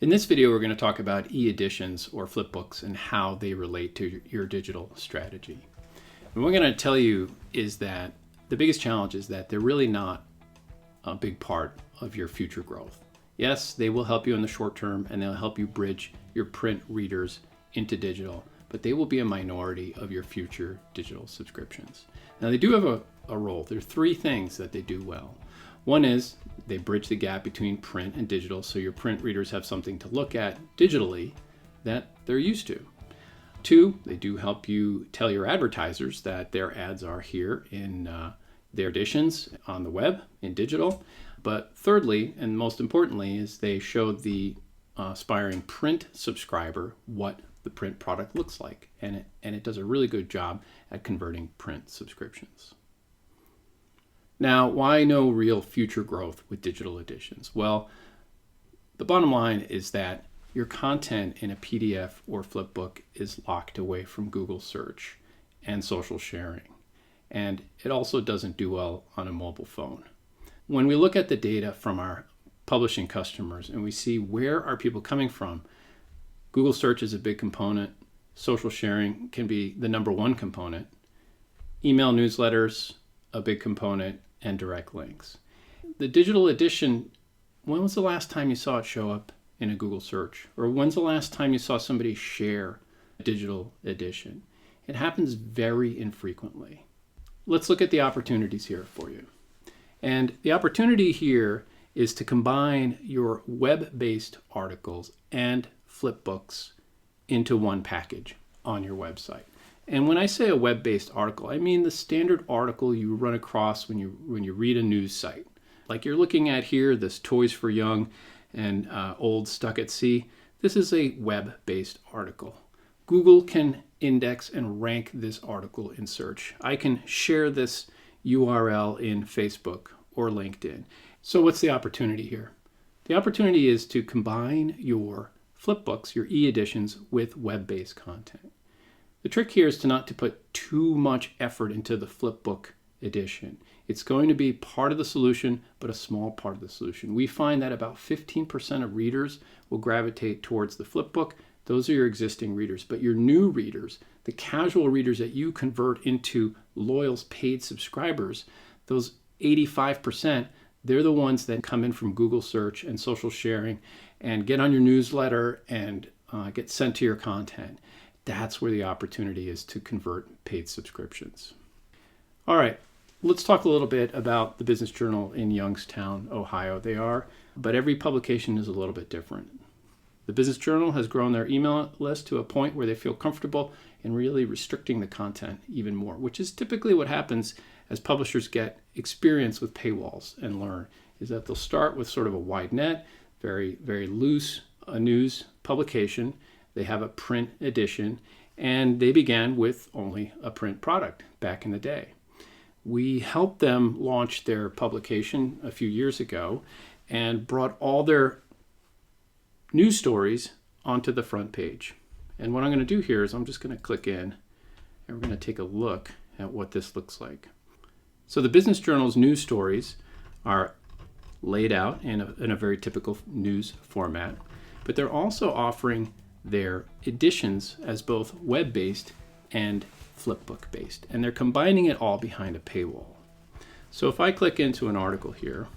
In this video, we're going to talk about e-editions or flipbooks and how they relate to your digital strategy. And what we're going to tell you is that the biggest challenge is that they're really not a big part of your future growth. Yes, they will help you in the short term and they'll help you bridge your print readers into digital, but they will be a minority of your future digital subscriptions. Now, they do have a role. There are three things that they do well. One is they bridge the gap between print and digital, so your print readers have something to look at digitally that they're used to. Two, they do help you tell your advertisers that their ads are here in their editions on the web in digital. But thirdly, and most importantly, is they show the aspiring print subscriber what the print product looks like, and it does a really good job at converting print subscriptions. Now, why no real future growth with digital editions? Well, the bottom line is that your content in a PDF or flipbook is locked away from Google search and social sharing. And it also doesn't do well on a mobile phone. When we look at the data from our publishing customers and we see where are people coming from, Google search is a big component. Social sharing can be the number one component. Email newsletters, a big component, and direct links. The digital edition, when was the last time you saw it show up in a Google search? Or when's the last time you saw somebody share a digital edition? It happens very infrequently. Let's look at the opportunities here for you. And the opportunity here is to combine your web-based articles and flipbooks into one package on your website. And when I say a web-based article, I mean the standard article you run across when you read a news site. Like you're looking at here, this Toys for Young and Old Stuck at Sea. This is a web-based article. Google can index and rank this article in search. I can share this URL in Facebook or LinkedIn. So what's the opportunity here? The opportunity is to combine your flipbooks, your e-editions, with web-based content. The trick here is to not to put too much effort into the flipbook edition. It's going to be part of the solution, but a small part of the solution. We find that about 15% of readers will gravitate towards the flipbook. Those are your existing readers, but your new readers, the casual readers that you convert into loyal paid subscribers, those 85%, they're the ones that come in from Google search and social sharing and get on your newsletter and get sent to your content. That's where the opportunity is to convert paid subscriptions. All right, let's talk a little bit about the Business Journal in Youngstown, Ohio. But every publication is a little bit different. The Business Journal has grown their email list to a point where they feel comfortable in really restricting the content even more, which is typically what happens as publishers get experience with paywalls and learn, is that they'll start with sort of a wide net, very, very loose news publication. They have a print edition, and they began with only a print product back in the day. We helped them launch their publication a few years ago and brought all their news stories onto the front page. And what I'm going to do here is I'm just going to click in, and we're going to take a look at what this looks like. So the Business Journal's news stories are laid out in a very typical news format, but they're also offering their editions as both web-based and flipbook-based, and they're combining it all behind a paywall. So if I click into an article here,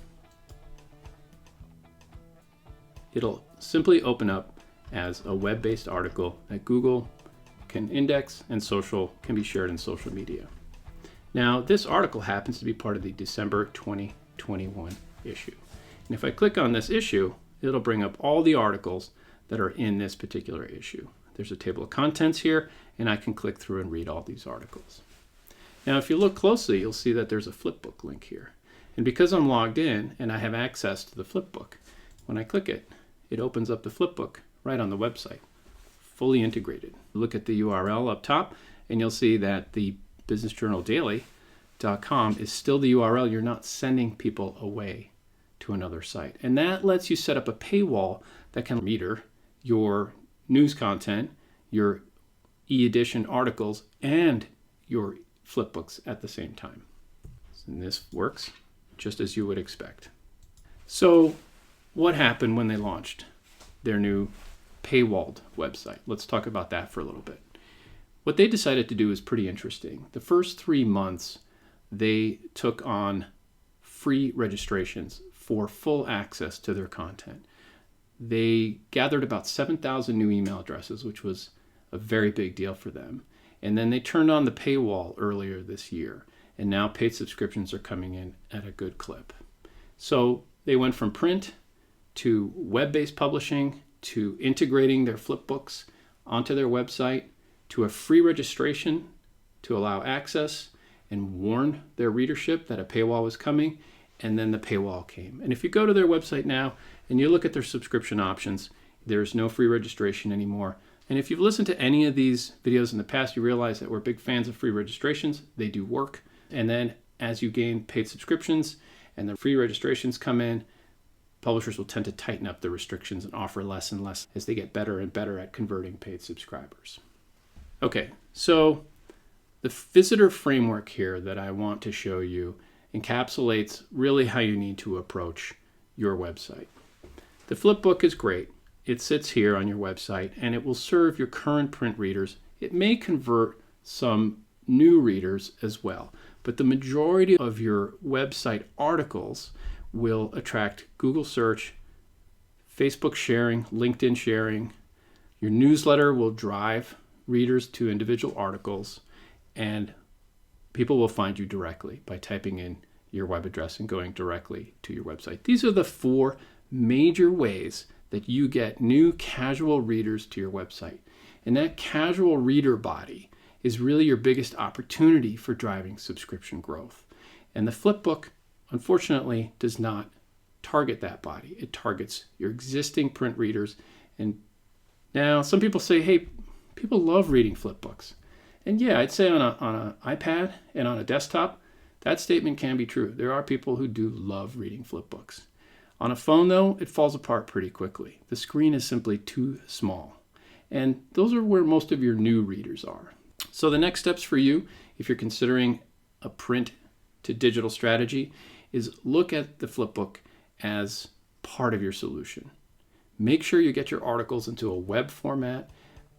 it'll simply open up as a web-based article that Google can index and social can be shared in social media. Now, this article happens to be part of the December 2021 issue. And if I click on this issue, it'll bring up all the articles that are in this particular issue. There's a table of contents here, and I can click through and read all these articles. Now, if you look closely, you'll see that there's a flipbook link here. And because I'm logged in and I have access to the flipbook, when I click it, it opens up the flipbook right on the website, fully integrated. Look at the URL up top, and you'll see that the businessjournaldaily.com is still the URL. You're not sending people away to another site. And that lets you set up a paywall that can meter your news content, your e-edition articles, and your flipbooks at the same time. And this works just as you would expect. So what happened when they launched? their new paywalled website. Let's talk about that for a little bit. What they decided to do is pretty interesting. The first 3 months, they took on free registrations for full access to their content. They gathered about 7,000 new email addresses, which was a very big deal for them. And then they turned on the paywall earlier this year. And now paid subscriptions are coming in at a good clip. So they went from print to web-based publishing to integrating their flipbooks onto their website to a free registration to allow access and warn their readership that a paywall was coming. And then the paywall came. And if you go to their website now and you look at their subscription options, there's no free registration anymore. And if you've listened to any of these videos in the past, you realize that we're big fans of free registrations. They do work. And then as you gain paid subscriptions and the free registrations come in, publishers will tend to tighten up the restrictions and offer less and less as they get better and better at converting paid subscribers. Okay, so the visitor framework here that I want to show you encapsulates really how you need to approach your website. The flipbook is great. It sits here on your website and it will serve your current print readers. It may convert some new readers as well, but the majority of your website articles will attract Google search, Facebook sharing, LinkedIn sharing. Your newsletter will drive readers to individual articles, and people will find you directly by typing in your web address and going directly to your website. These are the 4 major ways that you get new casual readers to your website. And that casual reader body is really your biggest opportunity for driving subscription growth. And the flipbook, unfortunately, does not target that body. It targets your existing print readers. And now some people say, hey, people love reading flipbooks. And yeah, I'd say on an iPad and on a desktop, that statement can be true. There are people who do love reading flipbooks. On a phone, though, it falls apart pretty quickly. The screen is simply too small. And those are where most of your new readers are. So the next steps for you, if you're considering a print to digital strategy, is look at the flipbook as part of your solution. Make sure you get your articles into a web format,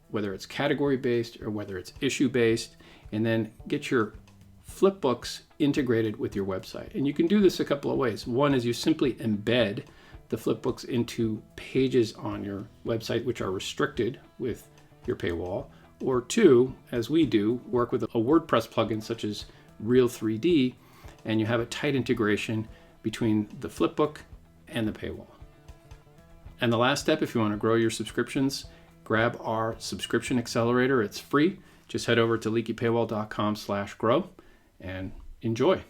whether it's category-based or whether it's issue-based, and then get your flipbooks integrated with your website. And you can do this a couple of ways. One is you simply embed the flipbooks into pages on your website which are restricted with your paywall. Or 2, as we do, work with a WordPress plugin such as Real 3D, and you have a tight integration between the flipbook and the paywall. And the last step, if you want to grow your subscriptions, grab our subscription accelerator. It's free. Just head over to leakypaywall.com/grow and enjoy.